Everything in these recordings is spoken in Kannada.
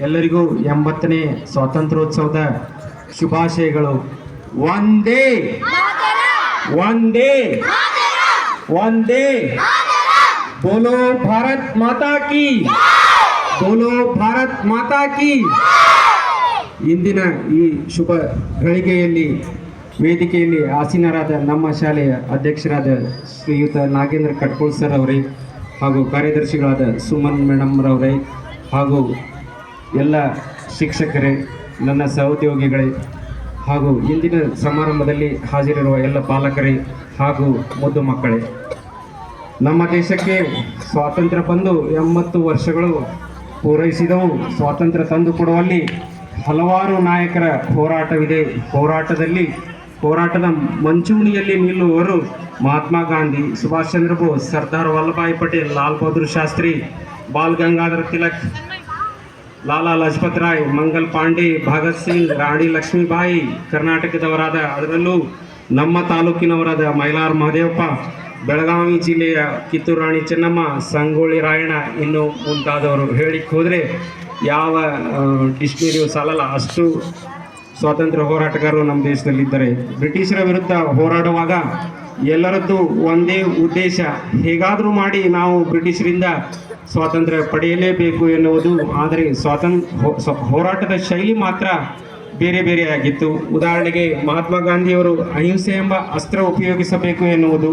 ಎಲ್ಲರಿಗೂ 80ನೇ ಸ್ವಾತಂತ್ರ್ಯೋತ್ಸವದ ಶುಭಾಶಯಗಳು. ವಂದೇ ವಂದೇ ವಂದೇ ಬೋಲೋ ಭಾರತ್ ಮಾತಾ ಕಿ, ಬೋಲೋ ಭಾರತ್ ಮಾತಾ ಕಿ. ಇಂದಿನ ಈ ಶುಭ ಗಳಿಗೆಯಲ್ಲಿ ವೇದಿಕೆಯಲ್ಲಿ ಆಸೀನರಾದ ನಮ್ಮ ಶಾಲೆಯ ಅಧ್ಯಕ್ಷರಾದ ಶ್ರೀಯುತ ನಾಗೇಂದ್ರ ಕಟ್ಕೋಳ್ ಸರ್ ಅವರೇ, ಹಾಗೂ ಕಾರ್ಯದರ್ಶಿಗಳಾದ ಸುಮನ್ ಮೇಡಮ್ ರವರೇ, ಹಾಗೂ ಎಲ್ಲ ಶಿಕ್ಷಕರೇ, ನನ್ನ ಸಹೋದ್ಯೋಗಿಗಳೇ, ಹಾಗೂ ಇಂದಿನ ಸಮಾರಂಭದಲ್ಲಿ ಹಾಜರಿರುವ ಎಲ್ಲ ಪಾಲಕರೇ ಹಾಗೂ ಮುದ್ದು ಮಕ್ಕಳೇ, ನಮ್ಮ ದೇಶಕ್ಕೆ ಸ್ವಾತಂತ್ರ್ಯ ಬಂದು 80 ವರ್ಷಗಳು ಪೂರೈಸಿದವು. ಸ್ವಾತಂತ್ರ್ಯ ತಂದು ಕೊಡುವಲ್ಲಿ ಹಲವಾರು ನಾಯಕರ ಹೋರಾಟವಿದೆ. ಹೋರಾಟದ ಮಂಚೂಣಿಯಲ್ಲಿ ನಿಲ್ಲುವವರು ಮಹಾತ್ಮ ಗಾಂಧಿ, ಸುಭಾಷ್ ಚಂದ್ರ ಬೋಸ್, ಸರ್ದಾರ್ ವಲ್ಲಭಾಯ್ ಪಟೇಲ್, ಲಾಲ್ ಬಹದ್ದೂರ್ ಶಾಸ್ತ್ರಿ, ಬಾಲ್ ಗಂಗಾಧರ್ ತಿಲಕ್, ಲಾಲಾ ಲಜಪತ್ ರಾಯ್, ಮಂಗಲ್ ಪಾಂಡೆ, ಭಗತ್ ಸಿಂಗ್, ರಾಣಿ ಲಕ್ಷ್ಮೀಬಾಯಿ, ಕರ್ನಾಟಕದವರಾದ, ಅದರಲ್ಲೂ ನಮ್ಮ ತಾಲೂಕಿನವರಾದ ಮೈಲಾರ್ ಮಹದೇವಪ್ಪ, ಬೆಳಗಾವಿ ಜಿಲ್ಲೆಯ ಕಿತ್ತೂರು ರಾಣಿ ಚೆನ್ನಮ್ಮ, ಸಂಗೊಳ್ಳಿ ರಾಯಣ್ಣ, ಇನ್ನು ಮುಂತಾದವರು ಹೇಳಿಕ್ಕೆ ಹೋದರೆ ಯಾವ ಡಿಕ್ಷನರಿಯು ಸಾಲಲ್ಲ, ಅಷ್ಟು ಸ್ವಾತಂತ್ರ್ಯ ಹೋರಾಟಗಾರರು ನಮ್ಮ ದೇಶದಲ್ಲಿದ್ದಾರೆ. ಬ್ರಿಟಿಷರ ವಿರುದ್ಧ ಹೋರಾಡುವಾಗ ಎಲ್ಲರದ್ದು ಒಂದೇ ಉದ್ದೇಶ, ಹೇಗಾದರೂ ಮಾಡಿ ನಾವು ಬ್ರಿಟಿಷರಿಂದ ಸ್ವಾತಂತ್ರ್ಯ ಪಡೆಯಲೇಬೇಕು ಎನ್ನುವುದು. ಆದರೆ ಹೋರಾಟದ ಶೈಲಿ ಮಾತ್ರ ಬೇರೆ ಬೇರೆಯಾಗಿತ್ತು. ಉದಾಹರಣೆಗೆ ಮಹಾತ್ಮ ಗಾಂಧಿಯವರು ಅಹಿಂಸೆ ಎಂಬ ಅಸ್ತ್ರ ಉಪಯೋಗಿಸಬೇಕು ಎನ್ನುವುದು,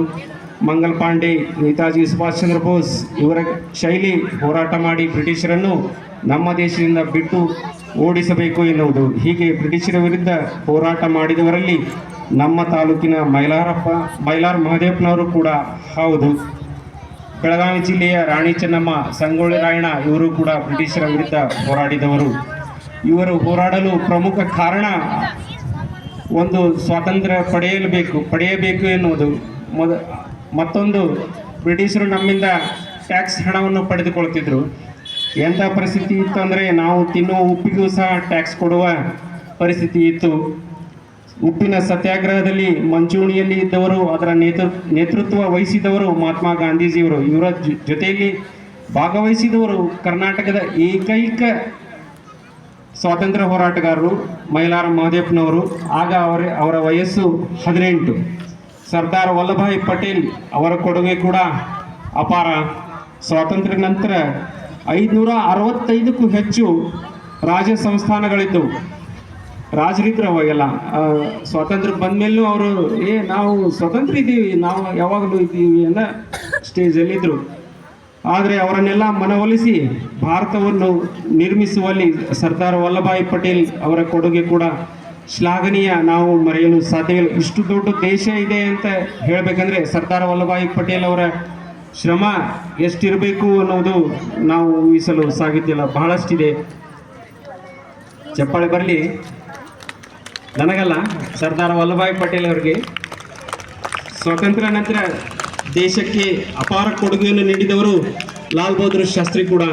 ಮಂಗಲ್ ಪಾಂಡೆ, ನೇತಾಜಿ ಸುಭಾಷ್ ಚಂದ್ರ ಬೋಸ್ ಇವರ ಶೈಲಿ ಹೋರಾಟ ಮಾಡಿ ಬ್ರಿಟಿಷರನ್ನು ನಮ್ಮ ದೇಶದಿಂದ ಬಿಟ್ಟು ಓಡಿಸಬೇಕು ಎನ್ನುವುದು. ಹೀಗೆ ಬ್ರಿಟಿಷರ ವಿರುದ್ಧ ಹೋರಾಟ ಮಾಡಿದವರಲ್ಲಿ ನಮ್ಮ ತಾಲೂಕಿನ ಮೈಲಾರ್ ಮಹದೇವಪ್ಪನವರು ಕೂಡ ಹೌದು. ಬೆಳಗಾವಿ ಜಿಲ್ಲೆಯ ರಾಣಿ ಚೆನ್ನಮ್ಮ, ಸಂಗೊಳ್ಳಿ ರಾಯಣ್ಣ ಇವರು ಕೂಡ ಬ್ರಿಟಿಷರ ವಿರುದ್ಧ ಹೋರಾಡಿದವರು. ಇವರು ಹೋರಾಡಲು ಪ್ರಮುಖ ಕಾರಣ ಒಂದು ಸ್ವಾತಂತ್ರ್ಯ ಪಡೆಯಬೇಕು ಎನ್ನುವುದು. ಮತ್ತೊಂದು, ಬ್ರಿಟಿಷರು ನಮ್ಮಿಂದ ಟ್ಯಾಕ್ಸ್ ಹಣವನ್ನು ಪಡೆದುಕೊಳ್ತಿದ್ರು. ಎಂಥ ಪರಿಸ್ಥಿತಿ ಇತ್ತು ಅಂದರೆ ನಾವು ತಿನ್ನುವ ಉಪ್ಪಿಗೂ ಸಹ ಟ್ಯಾಕ್ಸ್ ಕೊಡುವ ಪರಿಸ್ಥಿತಿ ಇತ್ತು. ಉಪ್ಪಿನ ಸತ್ಯಾಗ್ರಹದಲ್ಲಿ ಮಂಚೂಣಿಯಲ್ಲಿ ಇದ್ದವರು, ಅದರ ನೇತೃತ್ವ ವಹಿಸಿದವರು ಮಹಾತ್ಮ ಗಾಂಧೀಜಿಯವರು. ಇವರ ಜೊತೆಯಲ್ಲಿ ಭಾಗವಹಿಸಿದವರು ಕರ್ನಾಟಕದ ಏಕೈಕ ಸ್ವಾತಂತ್ರ್ಯ ಹೋರಾಟಗಾರರು ಮೈಲಾರ ಮಹದೇವಪ್ಪನವರು. ಆಗ ಅವರ ವಯಸ್ಸು 18. ಸರ್ದಾರ್ ವಲ್ಲಭಾಯ್ ಪಟೇಲ್ ಅವರ ಕೊಡುಗೆ ಕೂಡ ಅಪಾರ. ಸ್ವಾತಂತ್ರ್ಯ ನಂತರ 565ಕ್ಕೂ ಹೆಚ್ಚು ರಾಜ್ಯ ಸಂಸ್ಥಾನಗಳಿದ್ದವು. ರಾಜರಿದ್ರು ಅವಾಗೆಲ್ಲ. ಸ್ವಾತಂತ್ರ್ಯ ಬಂದ ಮೇಲೂ ಅವರು ನಾವು ಸ್ವತಂತ್ರ ಇದ್ದೀವಿ, ನಾವು ಯಾವಾಗಲೂ ಇದ್ದೀವಿ ಅನ್ನೋ ಸ್ಟೇಜಲ್ಲಿದ್ದರು. ಆದರೆ ಅವರನ್ನೆಲ್ಲ ಮನವೊಲಿಸಿ ಭಾರತವನ್ನು ನಿರ್ಮಿಸುವಲ್ಲಿ ಸರ್ದಾರ್ ವಲ್ಲಭಾಯ್ ಪಟೇಲ್ ಅವರ ಕೊಡುಗೆ ಕೂಡ ಶ್ಲಾಘನೀಯ. ನಾವು ಮರೆಯಲು ಸಾಧ್ಯವಿಲ್ಲ. ಇಷ್ಟು ದೊಡ್ಡ ದೇಶ ಇದೆ ಅಂತ ಹೇಳಬೇಕಂದ್ರೆ ಸರ್ದಾರ್ ವಲ್ಲಭಾಯ್ ಪಟೇಲ್ ಅವರ ಶ್ರಮ ಎಷ್ಟಿರಬೇಕು ಅನ್ನೋದು ನಾವು ಊಹಿಸಲು ಸಾಧ್ಯವಿಲ್ಲ. ಬಹಳಷ್ಟಿದೆ. ಚಪ್ಪಾಳೆ ಬರಲಿ, ನನಗಲ್ಲ, ಸರ್ದಾರ್ ವಲ್ಲಭಾಯ್ ಪಟೇಲ್ ಅವರಿಗೆ. ಸ್ವಾತಂತ್ರ್ಯ ನಂತರ ದೇಶಕ್ಕೆ ಅಪಾರ ಕೊಡುಗೆಯನ್ನು ನೀಡಿದವರು ಲಾಲ್ ಬಹದ್ದೂರ್ ಶಾಸ್ತ್ರಿ ಕೂಡ.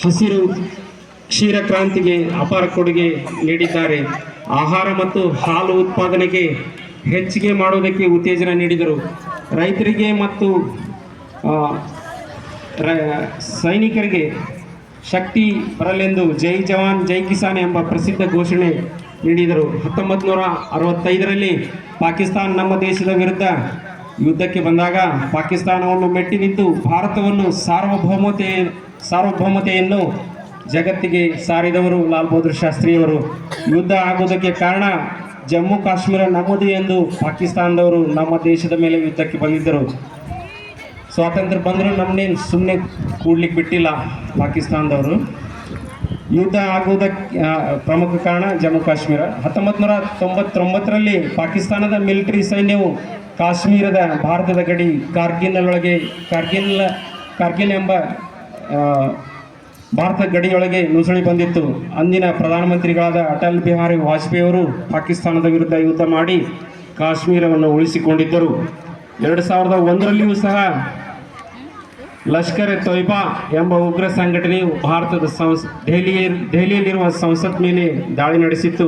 ಹಸಿರು ಕ್ಷೀರ ಕ್ರಾಂತಿಗೆ ಅಪಾರ ಕೊಡುಗೆ ನೀಡಿದ್ದಾರೆ. ಆಹಾರ ಮತ್ತು ಹಾಲು ಉತ್ಪಾದನೆಗೆ ಹೆಚ್ಚಿಗೆ ಮಾಡುವುದಕ್ಕೆ ಉತ್ತೇಜನ ನೀಡಿದರು. ರೈತರಿಗೆ ಮತ್ತು ಸೈನಿಕರಿಗೆ ಶಕ್ತಿ ಬರಲೆಂದು ಜೈ ಜವಾನ್ ಜೈ ಕಿಸಾನ್ ಎಂಬ ಪ್ರಸಿದ್ಧ ಘೋಷಣೆ ನೀಡಿದರು. 1965ರಲ್ಲಿ ಪಾಕಿಸ್ತಾನ ನಮ್ಮ ದೇಶದ ವಿರುದ್ಧ ಯುದ್ಧಕ್ಕೆ ಬಂದಾಗ ಪಾಕಿಸ್ತಾನವನ್ನು ಮೆಟ್ಟಿ ನಿಂತು ಭಾರತವನ್ನು ಸಾರ್ವಭೌಮತೆಯನ್ನು ಜಗತ್ತಿಗೆ ಸಾರಿದವರು ಲಾಲ್ ಬಹದ್ದೂರ್ ಶಾಸ್ತ್ರಿಯವರು. ಯುದ್ಧ ಆಗುವುದಕ್ಕೆ ಕಾರಣ ಜಮ್ಮು ಕಾಶ್ಮೀರ ನಮ್ಮದು ಎಂದು ಪಾಕಿಸ್ತಾನದವರು ನಮ್ಮ ದೇಶದ ಮೇಲೆ ಯುದ್ಧಕ್ಕೆ ಬಂದಿದ್ದರು. ಸ್ವಾತಂತ್ರ್ಯ ಬಂದರೂ ನಮ್ಮನ್ನೇನು ಸುಮ್ಮನೆ ಕೂಡ್ಲಿಕ್ಕೆ ಬಿಟ್ಟಿಲ್ಲ ಪಾಕಿಸ್ತಾನದವರು. ಯುದ್ಧ ಆಗುವುದಕ್ಕೆ ಪ್ರಮುಖ ಕಾರಣ ಜಮ್ಮು ಕಾಶ್ಮೀರ. 1999ರಲ್ಲಿ ಪಾಕಿಸ್ತಾನದ ಮಿಲಿಟರಿ ಸೈನ್ಯವು ಕಾಶ್ಮೀರದ ಭಾರತದ ಗಡಿ ಕಾರ್ಗಿಲ್ ಎಂಬ ಭಾರತ ಗಡಿಯೊಳಗೆ ನುಸುಳಿ ಬಂದಿತ್ತು. ಅಂದಿನ ಪ್ರಧಾನಮಂತ್ರಿಗಳಾದ ಅಟಲ್ ಬಿಹಾರಿ ವಾಜಪೇಯಿಯವರು ಪಾಕಿಸ್ತಾನದ ವಿರುದ್ಧ ಯುದ್ಧ ಮಾಡಿ ಕಾಶ್ಮೀರವನ್ನು ಉಳಿಸಿಕೊಂಡಿದ್ದರು. 2001ರಲ್ಲಿಯೂ ಸಹ ಲಷ್ಕರ್ ಎ ತೊಯ್ಬಾ ಎಂಬ ಉಗ್ರ ಸಂಘಟನೆಯು ಭಾರತದ ದೆಹಲಿಯಲ್ಲಿರುವ ಸಂಸತ್ ಮೇಲೆ ದಾಳಿ ನಡೆಸಿತ್ತು.